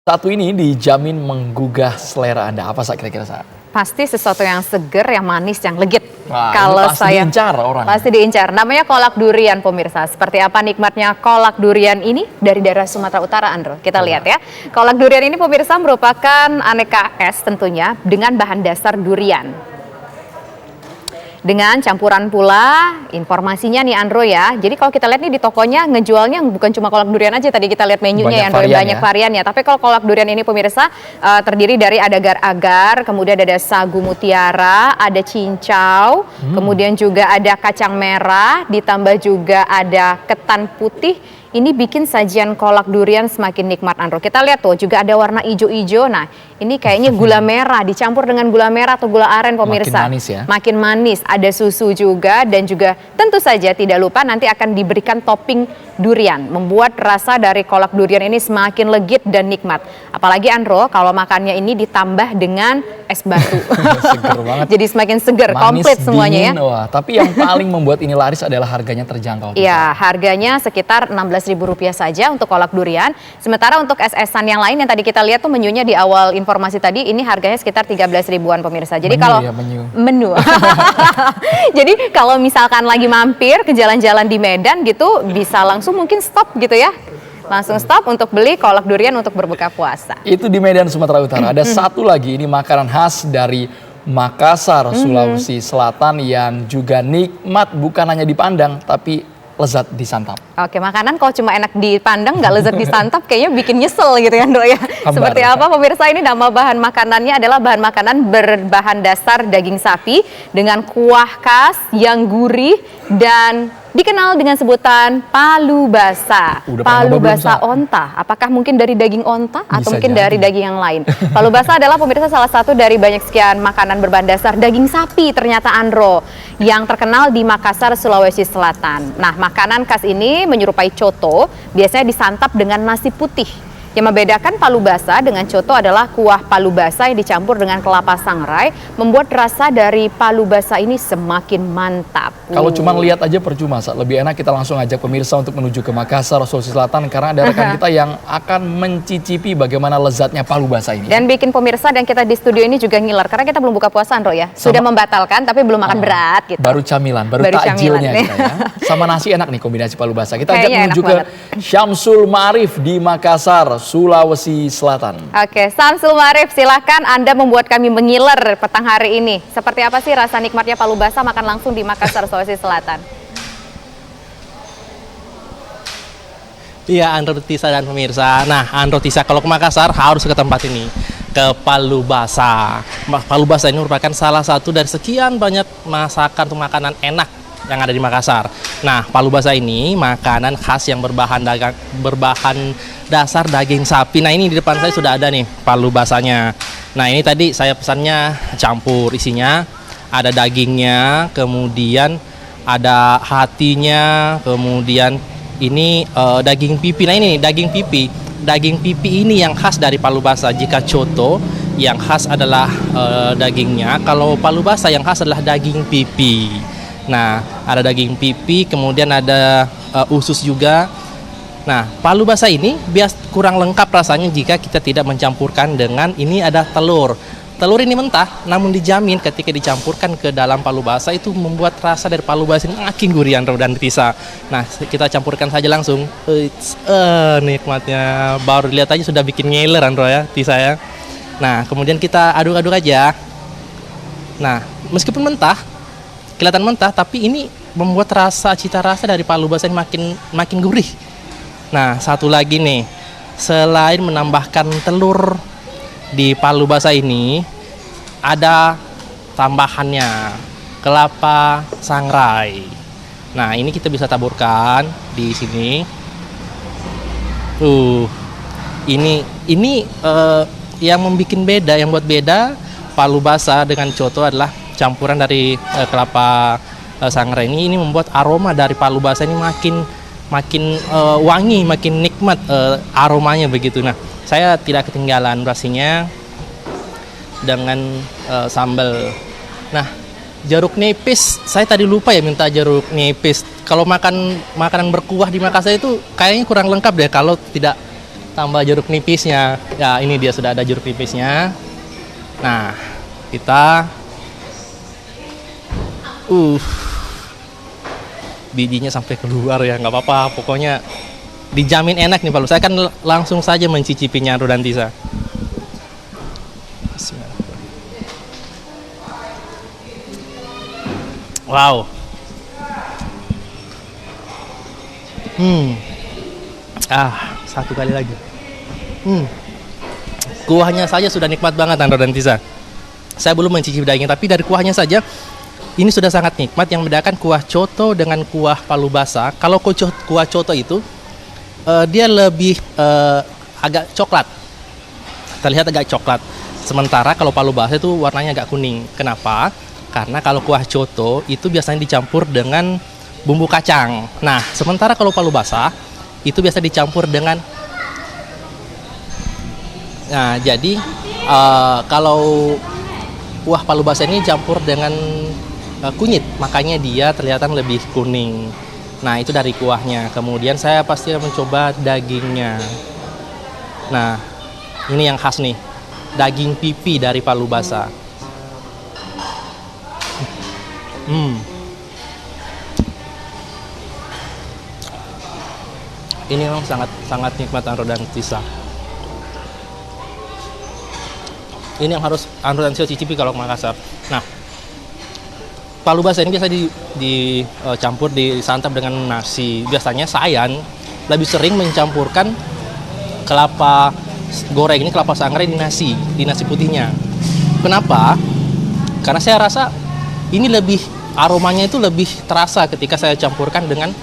Satu ini dijamin menggugah selera Anda. Apa kira-kira saat? Pasti sesuatu yang seger, yang manis, yang legit. Wah, Kalau pasti saya diincar orang. Pasti diincar. Namanya kolak durian, pemirsa. Seperti apa nikmatnya kolak durian ini dari daerah Sumatera Utara, Andro? Kita lihat ya. Kolak durian ini, pemirsa, merupakan aneka es tentunya dengan bahan dasar durian. Dengan campuran pula informasinya nih, Andro ya. Jadi kalau kita lihat nih di tokonya ngejualnya bukan cuma kolak durian aja. Tadi kita lihat menunya banyak ya, banyak variannya. Tapi kalau kolak durian ini, pemirsa, terdiri dari ada agar-agar, kemudian ada sagu mutiara, ada cincau, kemudian juga ada kacang merah, ditambah juga ada ketan putih. Ini bikin sajian kolak durian semakin nikmat, Andro. Kita lihat tuh juga ada warna hijau-hijau. Nah, ini kayaknya gula merah dicampur dengan gula merah atau gula aren, pemirsa. Makin manis ya. Makin manis. Ada susu juga dan juga tentu saja tidak lupa nanti akan diberikan topping durian. Membuat rasa dari kolak durian ini semakin legit dan nikmat. Apalagi, Andro, kalau makannya ini ditambah dengan es batu. Seger banget. Jadi semakin seger, Manis, komplit semuanya dingin, ya. Wah, tapi yang paling membuat ini laris adalah harganya terjangkau. Iya, harganya sekitar Rp16.000 saja untuk kolak durian. Sementara untuk es-esan yang lain yang tadi kita lihat tuh menunya di awal informasi tadi, ini harganya sekitar 13 ribuan, pemirsa. Jadi kalau menu. Jadi kalau misalkan lagi mampir ke jalan-jalan di Medan gitu, bisa langsung mungkin stop gitu ya. Langsung stop untuk beli kolak durian untuk berbuka puasa. Itu di Medan, Sumatera Utara. Ada satu lagi, ini makanan khas dari Makassar, Sulawesi Selatan yang juga nikmat bukan hanya dipandang tapi lezat disantap. Oke, makanan kalau cuma enak dipandang nggak lezat disantap kayaknya bikin nyesel gitu ya, Andro ya. Hambar. Seperti apa, pemirsa? Ini nama bahan makanannya adalah bahan makanan berbahan dasar daging sapi dengan kuah khas yang gurih dan dikenal dengan sebutan palu basa. Palu basa onta. Apakah mungkin dari daging onta atau mungkin dari daging yang lain? Palu basa adalah, pemirsa, salah satu dari banyak sekian makanan berbahan dasar daging sapi ternyata, Andro, yang terkenal di Makassar, Sulawesi Selatan. Nah, makanan khas ini menyerupai coto, biasanya disantap dengan nasi putih. Yang membedakan palu basa dengan coto adalah kuah palu basa yang dicampur dengan kelapa sangrai, membuat rasa dari palu basa ini semakin mantap. Kalau cuma lihat aja percuma, lebih enak kita langsung ajak pemirsa untuk menuju ke Makassar, Sulawesi Selatan, karena ada rekan kita yang akan mencicipi bagaimana lezatnya palu basa ini. Dan bikin pemirsa dan kita di studio ini juga ngiler, karena kita belum buka puasa, Andro ya. Sudah membatalkan tapi belum makan berat gitu. Baru camilan, baru takjilnya kita ya. Sama nasi enak nih kombinasi palu basa. Kita ajak menuju ke Syamsul Ma'arif di Makassar, Sulawesi Selatan. Oke, Syamsul Ma'arif, silahkan Anda membuat kami mengiler petang hari ini. Seperti apa sih rasa nikmatnya palu basa makan langsung di Makassar, Sulawesi Selatan? Iya, Andro Tisa dan pemirsa. Nah, Andro Tisa kalau ke Makassar harus ke tempat ini, ke Palu Basa. Palu Basa ini merupakan salah satu dari sekian banyak masakan atau makanan enak yang ada di Makassar. Nah, palu basa ini makanan khas yang berbahan dasar daging sapi. Nah, ini di depan saya sudah ada nih palu basanya. Nah, ini tadi saya pesannya campur, isinya ada dagingnya, kemudian ada hatinya, kemudian ini daging pipi. Nah, ini daging pipi. Daging pipi ini yang khas dari palu basa. Jika coto yang khas adalah dagingnya, kalau palu basa yang khas adalah daging pipi. Nah, ada daging pipi, kemudian ada usus juga. Nah, palu basa ini kurang lengkap rasanya jika kita tidak mencampurkan dengan ini ada telur. Telur ini mentah, namun dijamin ketika dicampurkan ke dalam palu basa itu membuat rasa dari palu basa ini makin gurih, Andro dan Tisa. Nah, kita campurkan saja langsung. Nikmatnya. Baru lihat aja sudah bikin ngiler, Andro ya, Tisa ya. Nah, kemudian kita aduk-aduk aja. Nah, meskipun kelihatan mentah, tapi ini membuat cita rasa dari palu basa ini makin gurih. Nah, satu lagi nih, selain menambahkan telur di palu basa ini, ada tambahannya kelapa sangrai. Nah, ini kita bisa taburkan di sini. Ini yang membuat beda, yang buat beda palu basa dengan coto adalah campuran dari kelapa sangrai ini membuat aroma dari palu basa ini makin wangi, makin nikmat aromanya begitu. Nah, saya tidak ketinggalan nasinya dengan sambal. Nah, jeruk nipis, saya tadi lupa ya minta jeruk nipis. Kalau makan makanan berkuah di Makassar itu kayaknya kurang lengkap deh kalau tidak tambah jeruk nipisnya. Ya, ini dia sudah ada jeruk nipisnya. Nah, kita bijinya sampai keluar ya, nggak apa-apa. Pokoknya dijamin enak nih Palu. Saya akan langsung saja mencicipinya, Andro dan Tisa. Wow. Satu kali lagi. Kuahnya saja sudah nikmat banget, Andro dan Tisa. Saya belum mencicipi daging, tapi dari kuahnya saja ini sudah sangat nikmat. Yang membedakan kuah coto dengan kuah palu basah. Kalau kuah coto itu dia lebih agak coklat. Terlihat agak coklat. Sementara kalau palu basah itu warnanya agak kuning. Kenapa? Karena kalau kuah coto itu biasanya dicampur dengan bumbu kacang. Nah, sementara kalau palu basah itu biasa dicampur dengan. Nah, jadi kalau kuah palu basah ini campur dengan kunyit, makanya dia kelihatan lebih kuning. Nah, itu dari kuahnya. Kemudian saya pasti mencoba dagingnya. Nah, ini yang khas nih, daging pipi dari palu basah. Ini memang sangat nikmat, Andro dan Tisa. Ini yang harus Andro dan Tisa cicipi kalau ke Makassar. Nah, palu basah ini biasa dicampur, disantap dengan nasi. Biasanya saya lebih sering mencampurkan kelapa goreng ini, kelapa sangrai di nasi putihnya. Kenapa? Karena saya rasa ini lebih, aromanya itu lebih terasa ketika saya campurkan dengan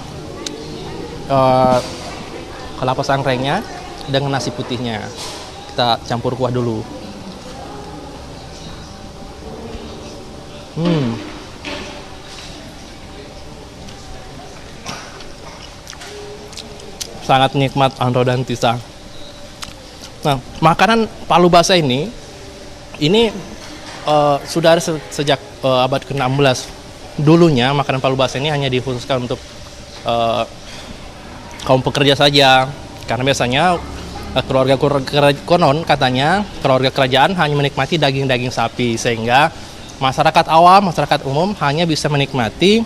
kelapa sangrainya dengan nasi putihnya. Kita campur kuah dulu. Sangat nikmat, Andro dan Tisa. Nah, makanan palu basah ini sudah ada sejak abad ke-16. Dulunya makanan palu basah ini hanya dikhususkan untuk kaum pekerja saja, karena biasanya keluarga konon katanya keluarga kerajaan hanya menikmati daging-daging sapi, sehingga masyarakat awam, masyarakat umum hanya bisa menikmati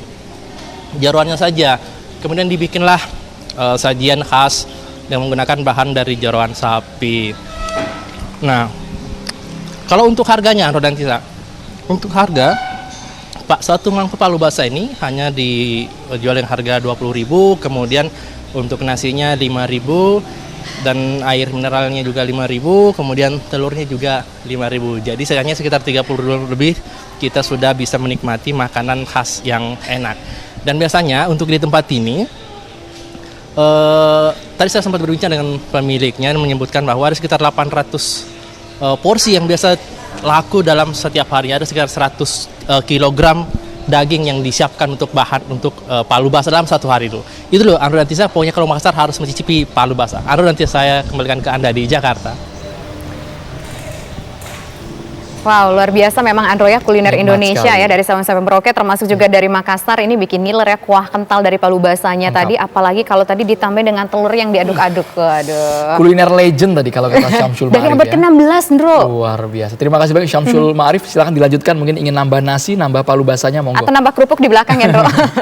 jeroannya saja. Kemudian dibikinlah sajian khas yang menggunakan bahan dari jeroan sapi. Nah, kalau untuk harganya, Andro dan Tisa, untuk harga satu mangkuk palu basah ini hanya dijual dengan harga 20.000, kemudian untuk nasinya 5.000, dan air mineralnya juga 5.000, kemudian telurnya juga 5.000. Jadi sayangnya sekitar 30.000 lebih kita sudah bisa menikmati makanan khas yang enak. Dan biasanya untuk di tempat ini, tadi saya sempat berbincang dengan pemiliknya dan menyebutkan bahwa ada sekitar 800 porsi yang biasa laku dalam setiap hari. Ada sekitar 100 kilogram daging yang disiapkan untuk bahan untuk palu basah dalam satu hari itu. Itu loh, Andro dan Tisa, pokoknya kalau Makassar harus mencicipi palu basah. Andro dan Tisa, saya kembalikan ke Anda di Jakarta. Wow, luar biasa memang Andro ya, kuliner Nikmat Indonesia sekali. ya, dari Sabang sampai Merauke, termasuk juga dari Makassar. Ini bikin ngiler ya, kuah kental dari palu basahnya tadi, apalagi kalau tadi ditambah dengan telur yang diaduk-aduk. Aduh. Kuliner legend tadi kalau kata Syamsul Dari Ma'arif abad ya. ke-16, Ndro. Luar biasa. Terima kasih banyak Syamsul Ma'arif. Silakan dilanjutkan, mungkin ingin nambah nasi, nambah palu basahnya, monggo. Atau nambah kerupuk di belakang ya, Ndro.